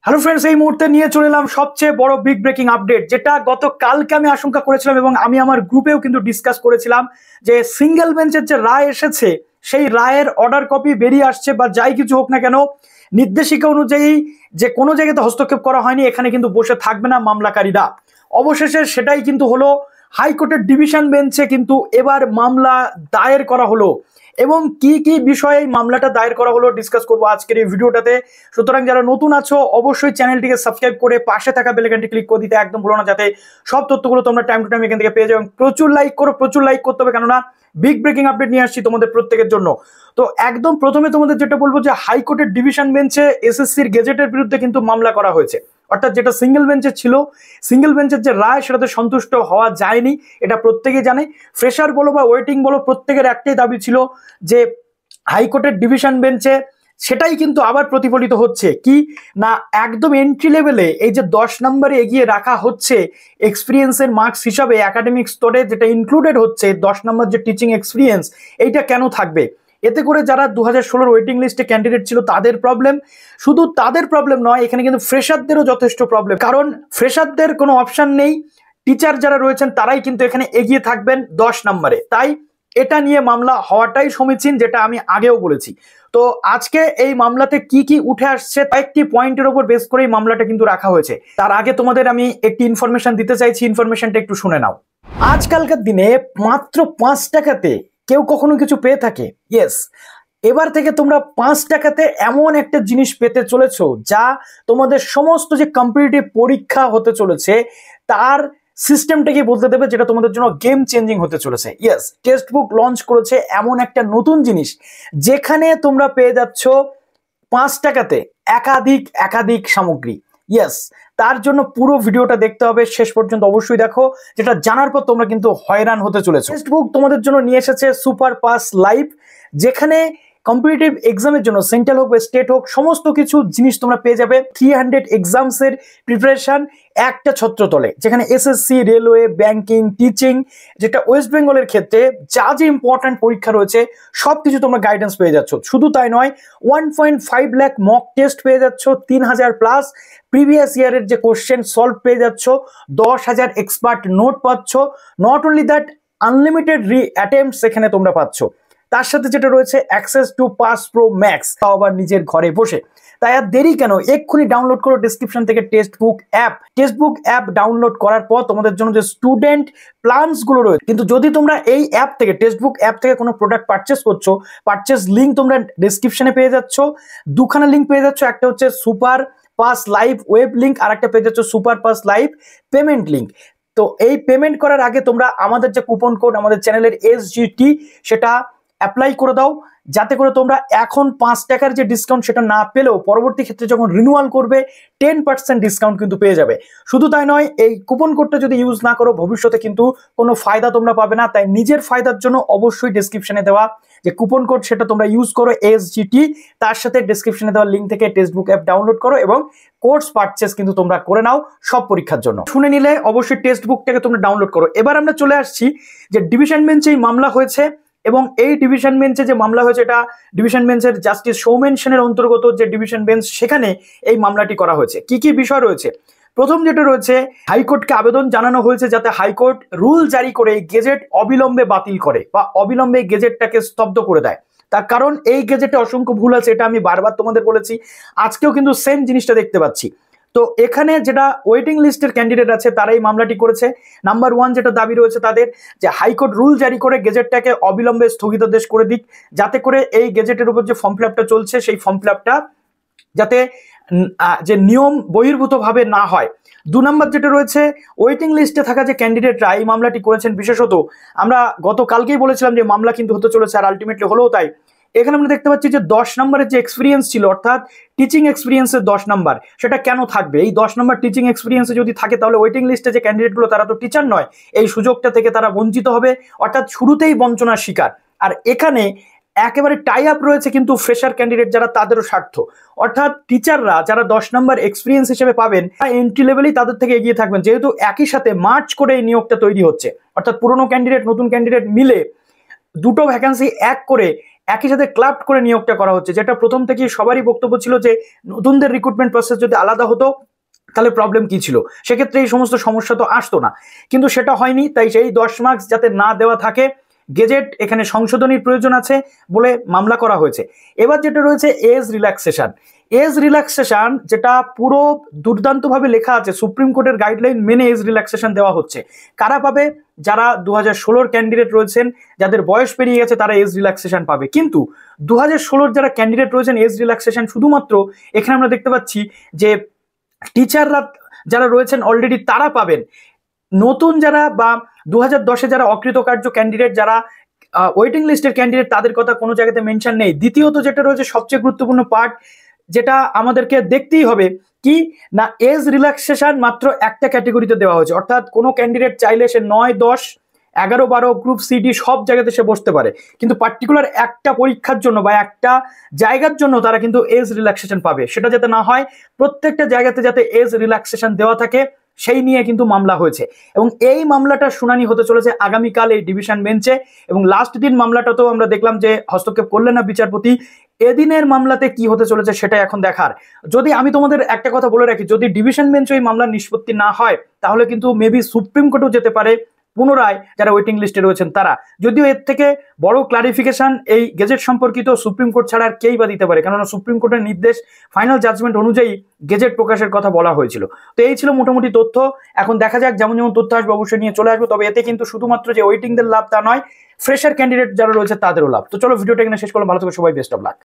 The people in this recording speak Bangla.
হ্যালো ফ্রেন্ডস, এই মুহূর্তে নিয়ে চলে এলাম সবচেয়ে বড় বিগ ব্রেকিং আপডেট, যেটা গতকালকে আমি আশঙ্কা করেছিলাম এবং আমি আমার গ্রুপেও কিন্তু ডিসকাস করেছিলাম যে সিঙ্গেল বেঞ্চের যে রায় এসেছে সেই রায়ের অর্ডার কপি বেরিয়ে আসছে বা যাই কিছু হোক না কেন, নির্দেশিকা অনুযায়ী যে কোনো জায়গাতে হস্তক্ষেপ করা হয়নি, এখানে কিন্তু বসে থাকবে না মামলাকারীরা। অবশেষে সেটাই কিন্তু হলো, হাইকোর্টের ডিভিশন বেঞ্চে কিন্তু এবার মামলা দায়ের করা হলো এবং কি কি বিষয়ে এই মামলাটা দায়ের করা হলো ডিসকাস করবো আজকের এই ভিডিওটাতে। সুতরাং যারা নতুন আছো অবশ্যই চ্যানেলটিকে সাবস্ক্রাইব করে পাশে থাকা বেল আইকনটি ক্লিক করে দিতে একদম ভুলো না, যাতে সব তথ্যগুলো তোমরা টাইম টু টাইম এখান থেকে পেয়ে যাও। প্রচুর লাইক করো, প্রচুর লাইক করতে হবে, কেননা বিগ ব্রেকিং আপডেট নিয়ে আসছি তোমাদের প্রত্যেকের জন্য। তো একদম প্রথমে তোমাদের যেটা বলবো যে হাইকোর্টের ডিভিশন বেঞ্চে এসএসসির গেজেটের বিরুদ্ধে কিন্তু মামলা করা হয়েছে, অর্থাৎ যেটা সিঙ্গেল বেঞ্চে ছিল, সিঙ্গেল বেঞ্চের যে রায় সেটাতে সন্তুষ্ট হওয়া যায়নি, এটা প্রত্যেকেই জানে। ফ্রেশার বলো বা ওয়েটিং বলো, প্রত্যেকের একটাই দাবি ছিল যে হাইকোর্টের ডিভিশন বেঞ্চে সেটাই কিন্তু আবার প্রতিফলিত হচ্ছে কি না, একদম এন্ট্রি লেভেলে এই যে 10 নম্বরে এগিয়ে রাখা হচ্ছে এক্সপিরিয়েন্সের মার্কস হিসাবে একাডেমিক স্তরে, যেটা ইনক্লুডেড হচ্ছে 10 নম্বর যে টিচিং এক্সপিরিয়েন্স, এইটা কেন থাকবে? এতে করে যারা 2016 ওয়েটিং লিস্টে ক্যান্ডিডেট ছিল তাদের প্রবলেম, শুধু তাদের প্রবলেম নয়, এখানে কিন্তু ফ্রেশারদেরও যথেষ্ট প্রবলেম, কারণ ফ্রেশারদের কোনো অপশন নেই। টিচার যারা রয়েছেন তারাই কিন্তু এখানে এগিয়ে থাকবেন 10 নম্বরে। তাই এটা নিয়ে মামলা হওয়াটাই সমীচীন, যেটা আমি আগেও বলেছি। তো আজকে এই মামলাতে কি কি উঠে আসছে কয়েকটি পয়েন্টের উপর বেস করে এই মামলাটা কিন্তু রাখা হয়েছে। তার আগে তোমাদের আমি একটি ইনফরমেশন দিতে চাইছি, ইনফরমেশনটা একটু শুনে নাও। আজকালকার দিনে মাত্র 5 টাকাতে কেউ কখনো কিছু পেয়ে থাকে? ইয়েস, এবার থেকে তোমরা 5 টাকাতে এমন একটা জিনিস পেতে চলেছো যা তোমাদের সমস্ত যে কম্পিটিটিভ পরীক্ষা হতে চলেছে তার সিস্টেমটাকে বলতে দেবে, যেটা তোমাদের জন্য গেম চেঞ্জিং হতে চলেছে। ইয়েস, টেক্সট বুক লঞ্চ করেছে এমন একটা নতুন জিনিস যেখানে তোমরা পেয়ে যাচ্ছ 5 টাকাতে একাধিক একাধিক সামগ্রী। ইয়েস, তার জন্য পুরো ভিডিওটা দেখতে হবে, শেষ পর্যন্ত অবশ্যই দেখো, যেটা জানার পর তোমরা কিন্তু হয়রান হতে চলেছো। টেক্সট বুক তোমাদের জন্য নিয়ে এসেছে সুপার পাস লাইভ, যেখানে কম্পিটিটিভ এক্সামের জন্য সেন্ট্রাল হোক বা স্টেট হোক সমস্ত কিছু জিনিস তোমরা পেয়ে যাবে। 300 এক্সামসের প্রিপারেশন একটা ছত্রতলে, যেখানে এসএসসি, রেলওয়ে, ব্যাংকিং, টিচিং, যেটা ওয়েস্ট বেঙ্গলের ক্ষেত্রে যা যে ইম্পর্টেন্ট পরীক্ষা রয়েছে সবকিছু তোমরা গাইডেন্স পেয়ে যাচ্ছ। শুধু তাই নয়, 1.5 লাখ মক টেস্ট পেয়ে যাচ্ছ, 3000 প্লাস প্রিভিয়াস ইয়ারের যে কোশ্চেন সলভ পেয়ে যাচ্ছ, 10,000 এক্সপার্ট নোট পাচ্ছ। Not only that, unlimited attempts এখানে তোমরা পাচ্ছ। তার সাথে যেটা রয়েছে access to pass pro max, তাও আবার নিজের ঘরে বসে। তাই আর দেরি কেন, এক্ষুনি ডাউনলোড করো ডেসক্রিপশন থেকে text book app. Text book app download করার পর তোমাদের জন্য যে স্টুডেন্ট প্ল্যানস গুলো রয়েছে, কিন্তু যদি তোমরা এই অ্যাপ থেকে, টেক্সট বুক অ্যাপ থেকে কোনো প্রোডাক্ট পারচেস করছো, পারচেস লিঙ্ক তোমরা ডেসক্রিপশনে পেয়ে যাচ্ছ। দুখানা লিঙ্ক পেয়ে যাচ্ছ, একটা হচ্ছে super pass live web link, আর একটা পেয়ে যাচ্ছ super pass live payment link. তো এই পেমেন্ট করার আগে তোমরা আমাদের যে কুপন কোড, আমাদের চ্যানেলের SGT, সেটা অ্যাপ্লাই করে দাও, যাতে করে তোমরা এখন 5 টাকার যে ডিসকাউন্ট সেটা না পেলেও পরবর্তী ক্ষেত্রে যখন রিনিউয়াল করবে 10% ডিসকাউন্ট কিন্তু পেয়ে যাবে। শুধু তাই নয়, এই কুপন কোডটা যদি ইউজ না করো ভবিষ্যতে কিন্তু কোনো ফায়দা তোমরা পাবে না। তাই নিজের ফায়দার জন্য অবশ্যই ডেসক্রিপশনে দেওয়া যে কুপন কোড সেটা তোমরা ইউজ করো, SGT, তার সাথে ডেসক্রিপশনে দেওয়া লিঙ্ক থেকে টেক্সট বুক অ্যাপ ডাউনলোড করো এবং কোর্স পারচেস কিন্তু তোমরা করে নাও সব পরীক্ষার জন্য। শুনে নিলে অবশ্যই টেক্সট বুকটাকে তোমরা ডাউনলোড করো। এবার আমরা চলে আসছি যে ডিভিশন বেঞ্চে এই মামলা হয়েছে, এবং এই ডিভিশন বেঞ্চে যে মামলা হয়েছে এটা ডিভিশন বেঞ্চের জাস্টিস সৌমেন সেনের অন্তর্গত যে ডিভিশন বেঞ্চ, সেখানে এই মামলাটি করা হয়েছে। কি কি বিষয় রয়েছে? প্রথম যেটা রয়েছে, হাইকোর্টকে আবেদন জানানো হয়েছে যাতে হাইকোর্ট রুল জারি করে গেজেট অবিলম্বে বাতিল করে বা অবিলম্বে গেজেটটাকে স্তব্ধ করে দেয়। তার কারণ এই গেজেটে অসংখ্য ভুল আছে, এটা আমি বারবার তোমাদের বলেছি, আজকেও কিন্তু সেম জিনিসটা দেখতে পাচ্ছি। তো এখানে যেটা ওয়েটিং লিস্টের ক্যান্ডিডেট আছে তারা এই মামলাটি করেছে। নাম্বার 1 যেটা দাবি রয়েছে তাদের, যে হাইকোর্ট রুল জারি করে গেজেটটাকে অবিলম্বে স্থগিতাদেশ করে দিক, যাতে করে এই গেজেটের উপর যে ফর্ম ফিল আপটা চলছে সেই ফর্ম ফিল আপটা যাতে যে নিয়ম বহির্ভূত ভাবে না হয়। 2 নম্বর যেটা রয়েছে, ওয়েটিং লিস্টে থাকা যে ক্যান্ডিডেটরা এই মামলাটি করেছেন, বিশেষত আমরা গতকালকেই বলেছিলাম যে মামলা কিন্তু হতে চলেছে, আর আলটিমেটলি হলেও তাই। এখানে আমরা দেখতে পাচ্ছি যে 10 নম্বরের যে এক্সপিরিয়েন্স ছিল, অর্থাৎ টিচিং এক্সপিরিয়েন্সের 10 নম্বর, সেটা কেন থাকবে? এই 10 নম্বর টিচিং এক্সপিরিয়েন্সে যদি থাকে তাহলে ওয়েটিং লিস্টে যে ক্যান্ডিডেটগুলো তারা তো টিচার নয়, এই সুযোগটা থেকে তারা বঞ্চিত হবে, অর্থাৎ শুরুতেই বঞ্চনার শিকার। আর এখানে একেবারে টাই আপ রয়েছে কিন্তু ফ্রেশার ক্যান্ডিডেট যারা, তাদেরও স্বার্থ, অর্থাৎ টিচাররা যারা 10 নম্বর এক্সপিরিয়েন্স হিসেবে পাবেন এন্ট্রি লেভেলেই তাদের থেকে এগিয়ে থাকবেন, যেহেতু একই সাথে মার্চ করে এই নিয়োগটা তৈরি হচ্ছে, অর্থাৎ পুরনো ক্যান্ডিডেট নতুন ক্যান্ডিডেট মিলে দুটো ভ্যাকেন্সি এক করে একই সাথে ক্লাব করে নিয়োগটা করা হচ্ছে, যেটা প্রথম থেকেই সবারই বক্তব্য ছিল যে নতুনদের রিক্রুটমেন্ট প্রসেস যদি আলাদা হতো তাহলে প্রবলেম কি ছিল, সেক্ষেত্রে এই সমস্ত সমস্যা তো আসতো না, কিন্তু সেটা হয়নি। তাই সেই 10 মার্কস যাতে না দেওয়া থাকে, গেজেট এখানে সংশোধনীর প্রয়োজন আছে বলে মামলা করা হয়েছে। এবার যেটা রয়েছে এজ রিল্যাক্সেশন, এজ রিল্যাক্সেশন যেটা পুরো দুর্দান্তভাবে লেখা আছে, সুপ্রিম কোর্টের গাইডলাইন মেনে এজ রিল্যাক্সেশন দেওয়া হচ্ছে। কারা পাবে? যারা 2016 ক্যান্ডিডেট রয়েছেন, যাদের বয়স পেরিয়ে গেছে তারা এজ রিল্যাক্সেশন পাবে। কিন্তু 2016 যারা ক্যান্ডিডেট রয়েছেন এজ রিল্যাক্সেশন শুধুমাত্র এখানে আমরা দেখতে পাচ্ছি যে টিচাররা যারা রয়েছেন অলরেডি তারা পাবেন। নতুন যারা বা 2010-এ যারা অকৃতকার্য ক্যান্ডিডেট, যারা ওয়েটিং লিস্টের ক্যান্ডিডেট, তাদের কথা কোনো জায়গাতে মেনশন নেই। দ্বিতীয়ত যেটা রয়েছে সবচেয়ে গুরুত্বপূর্ণ পার্ট, যেটা আমাদেরকে দেখতেই হবে, কি না এজ রিল্যাক্সেশন মাত্র একটা ক্যাটেগরিতে দেওয়া হয়েছে, অর্থাৎ কোনো ক্যান্ডিডেট চাইলে সে 9, 10, 11, 12 গ্রুপ সিডি সব জায়গাতে সে বসতে পারে, কিন্তু পার্টিকুলার একটা পরীক্ষার জন্য বা একটা জায়গার জন্য তারা কিন্তু এজ রিল্যাক্সেশন পাবে। সেটা যাতে না হয়, প্রত্যেকটা জায়গাতে যাতে এজ রিল্যাক্সেশন দেওয়া থাকে, সেই নিয়ে কিন্তু মামলা হয়েছে। এবং এই মামলাটার শুনানি হতে চলেছে আগামীকাল এই ডিভিশন বেঞ্চে। এবং লাস্ট দিন মামলাটাতেও আমরা দেখলাম যে হস্তক্ষেপ করলেন না বিচারপতি। এদিনের মামলাতে কি হতে চলেছে সেটা এখন দেখার। যদি আমি তোমাদের একটা কথা বলে রাখি, যদি ডিভিশন বেঞ্চ এই মামলার নিষ্পত্তি না হয়, তাহলে কিন্তু মেবি সুপ্রিম কোর্টেও যেতে পারে পুনরায় যারা ওয়েটিং লিস্টে রয়েছেন তারা। যদিও এর থেকে বড় ক্লারিফিকেশন এই গেজেট সম্পর্কিত সুপ্রিম কোর্ট ছাড়া আর কেই বা দিতে পারে, কেননা সুপ্রিম কোর্টের নির্দেশ, ফাইনাল জাজমেন্ট অনুযায়ী গেজেট প্রকাশের কথা বলা হয়েছিল। তো এই ছিল মোটামুটি তথ্য। এখন দেখা যাক যেমন যেমন তথ্য আসবে অবশ্যই নিয়ে চলে আসবো। তবে এতে কিন্তু শুধুমাত্র যে ওয়েটিংদের লাভ তা নয়, ফ্রেশার ক্যান্ডিডেট যারা রয়েছে তাদেরও লাভ। তো চলো ভিডিওটা এখানে শেষ করলাম। ভালো থেকো সবাই, বেস্ট অফ লাক।